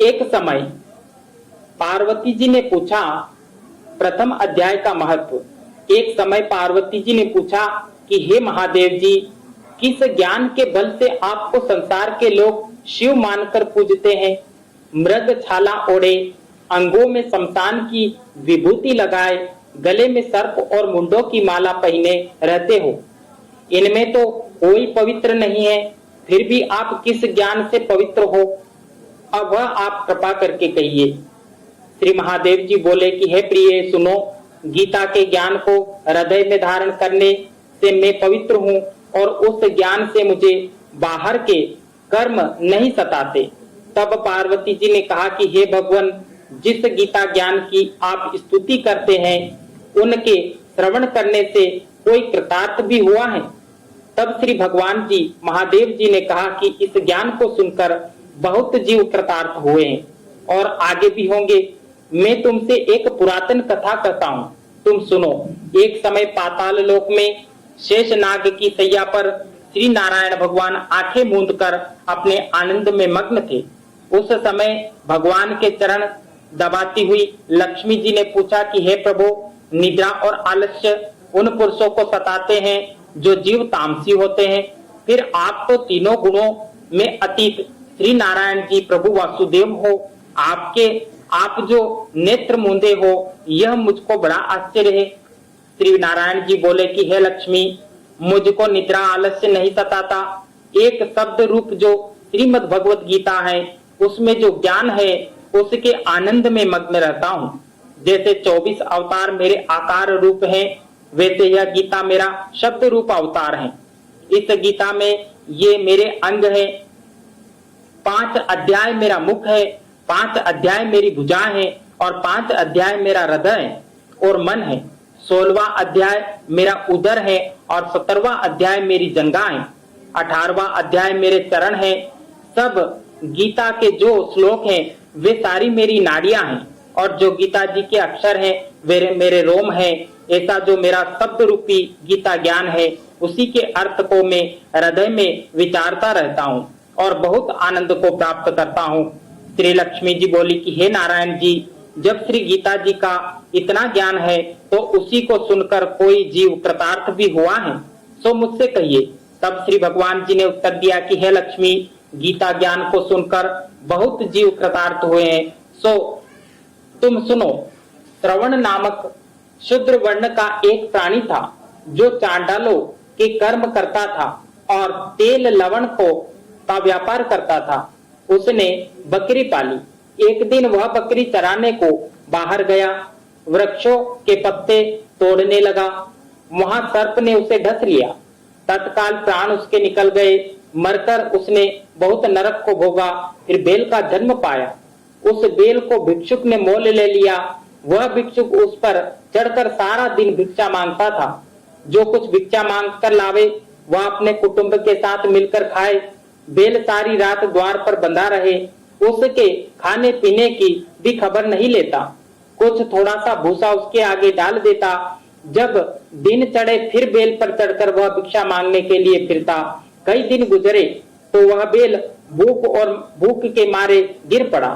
एक समय पार्वती जी ने पूछा, प्रथम अध्याय का महत्व। एक समय पार्वती जी ने पूछा कि हे महादेव जी, किस ज्ञान के बल से आपको संसार के लोग शिव मानकर पूजते हैं? मृग छाला ओढ़े, अंगों में शमशान की विभूति लगाए, गले में सर्प और मुंडों की माला पहने रहते हो। इनमें तो कोई पवित्र नहीं है, फिर भी आप किस ज्ञान से पवित्र हो? अब वह आप कृपा करके कहिए। श्री महादेव जी बोले कि हे प्रिय, सुनो, गीता के ज्ञान को हृदय में धारण करने से मैं पवित्र हूँ और उस ज्ञान से मुझे बाहर के कर्म नहीं सताते। तब पार्वती जी ने कहा कि हे भगवान, जिस गीता ज्ञान की आप स्तुति करते हैं, उनके श्रवण करने से कोई कृतार्थ भी हुआ है? तब श्री भगवान जी महादेव जी ने कहा कि इस ज्ञान को सुनकर बहुत जीव कृतार्थ हुए हैं और आगे भी होंगे। मैं तुमसे एक पुरातन कथा कहता हूँ, तुम सुनो। एक समय पाताल लोक में शेषनाग की सैया पर श्री नारायण भगवान आंखें मूंद कर अपने आनंद में मग्न थे। उस समय भगवान के चरण दबाती हुई लक्ष्मी जी ने पूछा कि हे प्रभु, निद्रा और आलस्य उन पुरुषों को सताते हैं जो जीव तामसी होते हैं, फिर आप तो तीनों गुणों में अतीत श्री नारायण जी प्रभु वासुदेव हो। आप जो नेत्र मूंदे हो, यह मुझको बड़ा आश्चर्य है। श्री नारायण जी बोले कि हे लक्ष्मी, मुझको निद्रा आलस्य नहीं सताता। एक शब्द रूप जो श्रीमद् भगवत गीता है, उसमें जो ज्ञान है, उसके आनंद में मग्न रहता हूँ। जैसे 24 अवतार मेरे आकार रूप हैं, वैसे यह गीता मेरा शब्द रूप अवतार है। इस गीता में ये मेरे अंग है। 5 अध्याय मेरा मुख है, 5 अध्याय मेरी भुजाएं हैं और 5 अध्याय मेरा हृदय और मन है। 16वां अध्याय मेरा उदर है और 17वां अध्याय मेरी जंघाएं, 18वां अध्याय मेरे चरण है। सब गीता के जो श्लोक हैं वे सारी मेरी नाड़ियां हैं और जो गीता जी के अक्षर हैं वे मेरे रोम हैं। ऐसा जो मेरा शब्द रूपी गीता ज्ञान है, उसी के अर्थ को मैं हृदय में विचारता रहता हूँ और बहुत आनंद को प्राप्त करता हूँ। श्री लक्ष्मी जी बोली कि हे नारायण जी, जब श्री गीता जी का इतना ज्ञान है तो उसी को सुनकर कोई जीव कृतार्थ भी हुआ है, सो मुझसे कहिए। तब श्री भगवान जी ने उत्तर दिया कि हे लक्ष्मी, गीता ज्ञान को सुनकर बहुत जीव कृतार्थ हुए हैं, सो तुम सुनो। श्रवण नामक शूद्र वर्ण का एक प्राणी था जो चांडालों के कर्म करता था और तेल लवण का व्यापार करता था। उसने बकरी पाली। एक दिन वह बकरी चराने को बाहर गया, वृक्षों के पत्ते तोड़ने लगा। वहां सर्प ने उसे ढस लिया। तत्काल प्राण उसके निकल गए। मरकर उसने बहुत नरक को भोगा, फिर बेल का जन्म पाया। उस बेल को भिक्षुक ने मोल ले लिया। वह भिक्षुक उस पर चढ़कर सारा दिन भिक्षा मांगता था। जो कुछ भिक्षा मांग कर लावे वह अपने कुटुंब के साथ मिलकर खाए। बेल सारी रात द्वार पर बंधा रहे, उसके खाने पीने की भी खबर नहीं लेता। कुछ थोड़ा सा भूसा उसके आगे डाल देता। जब दिन चढ़े फिर बेल पर चढ़कर वह भिक्षा मांगने के लिए फिरता। कई दिन गुजरे तो वह बेल भूख के मारे गिर पड़ा,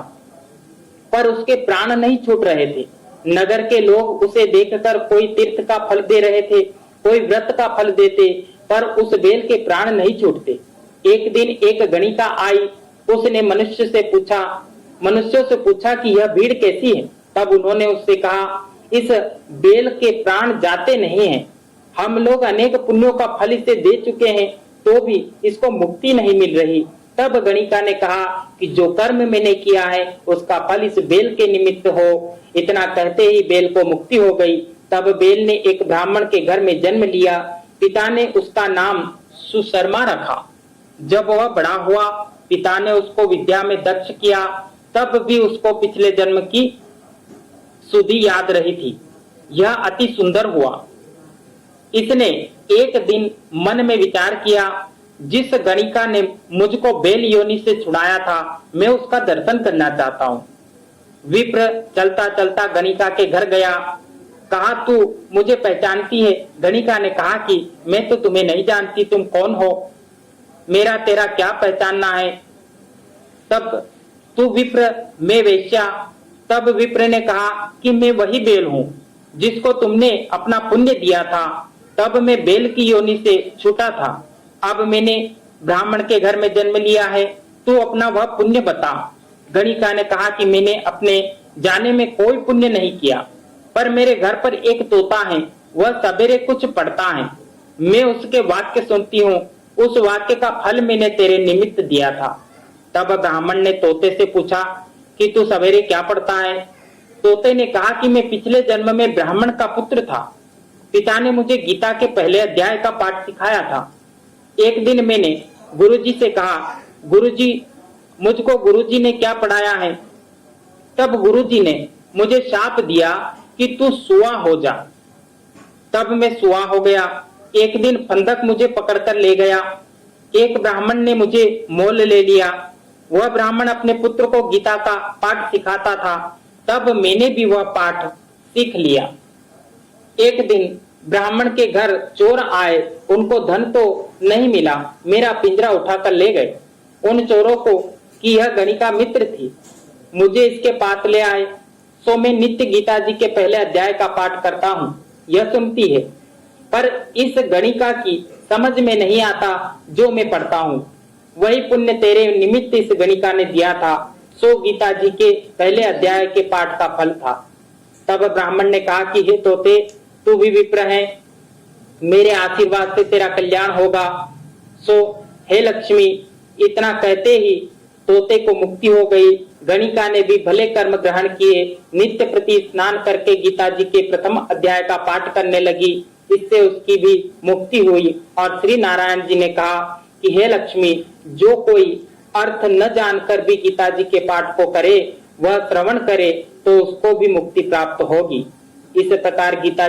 पर उसके प्राण नहीं छूट रहे थे। नगर के लोग उसे देखकर कोई तीर्थ का फल दे रहे थे, कोई व्रत का फल देते, पर उस बेल के प्राण नहीं छूटते। एक दिन एक गणिका आई। उसने मनुष्यों से पूछा कि यह भीड़ कैसी है। तब उन्होंने उससे कहा, इस बेल के प्राण जाते नहीं हैं। हम लोग अनेक पुण्यों का फल इसे दे चुके हैं, तो भी इसको मुक्ति नहीं मिल रही। तब गणिका ने कहा कि जो कर्म मैंने किया है उसका फल इस बेल के निमित्त हो। इतना कहते ही बेल को मुक्ति हो गई। तब बेल ने एक ब्राह्मण के घर में जन्म लिया। पिता ने उसका नाम सुशर्मा रखा। जब वह बड़ा हुआ, पिता ने उसको विद्या में दक्ष किया। तब भी उसको पिछले जन्म की सुधि याद रही थी। यह अति सुंदर हुआ। इसने एक दिन मन में विचार किया, जिस गणिका ने मुझको बेल योनि से छुड़ाया था, मैं उसका दर्शन करना चाहता हूँ। विप्र चलता चलता गणिका के घर गया। कहा, तू मुझे पहचानती है? गणिका ने कहा कि मैं तो तुम्हें नहीं जानती, तुम कौन हो? मेरा तेरा क्या पहचानना है? तब तू विप्र, मैं वेश्या। तब विप्र ने कहा कि मैं वही बेल हूँ जिसको तुमने अपना पुण्य दिया था। तब मैं बेल की योनि से छूटा था, अब मैंने ब्राह्मण के घर में जन्म लिया है, तू अपना वह पुण्य बता। गणिका ने कहा कि मैंने अपने जाने में कोई पुण्य नहीं किया, पर मेरे घर पर एक तोता है, वह सवेरे कुछ पढ़ता है, मैं उसके वाक्य सुनती हूँ, उस वाक्य का फल मैंने तेरे निमित्त दिया था। तब ब्राह्मण ने तोते से पूछा कि तू सवेरे क्या पढ़ता है? तोते ने कहा कि मैं पिछले जन्म में ब्राह्मण का पुत्र था, पिता ने मुझे गीता के पहले अध्याय का पाठ सिखाया था। एक दिन मैंने गुरुजी से कहा, गुरुजी मुझको गुरुजी ने क्या पढ़ाया है? तब गुरुजी ने मुझे शाप दिया कि तू सुआ हो जा। तब मैं सुआ हो गया। एक दिन फंदक मुझे पकड़कर ले गया। एक ब्राह्मण ने मुझे मोल ले लिया। वह ब्राह्मण अपने पुत्र को गीता का पाठ सिखाता था, तब मैंने भी वह पाठ सीख लिया। एक दिन ब्राह्मण के घर चोर आए, उनको धन तो नहीं मिला, मेरा पिंजरा उठाकर ले गए। उन चोरों को कि यह गणिका मित्र थी, मुझे इसके पास ले आए, सो मैं नित्य गीता जी के पहले अध्याय का पाठ करता हूँ, यह सुनती है, पर इस गणिका की समझ में नहीं आता जो मैं पढ़ता हूँ। वही पुण्य तेरे निमित्त इस गणिका ने दिया था, सो गीता जी के पहले अध्याय के पाठ का फल था। तब ब्राह्मण ने कहा कि हे तोते, तू भी विप्र है, मेरे आशीर्वाद से तेरा कल्याण होगा, सो हे लक्ष्मी। इतना कहते ही तोते को मुक्ति हो गई। गणिका ने भी भले कर्म ग्रहण किए, नित्य प्रति स्नान करके गीता जी के प्रथम अध्याय का पाठ करने लगी, इससे उसकी भी मुक्ति हुई। और श्री नारायण जी ने कहा कि हे लक्ष्मी, जो कोई अर्थ न जानकर भी गीता जी के पाठ को करे, वह श्रवण करे तो उसको भी मुक्ति प्राप्त होगी। इस प्रकार गीता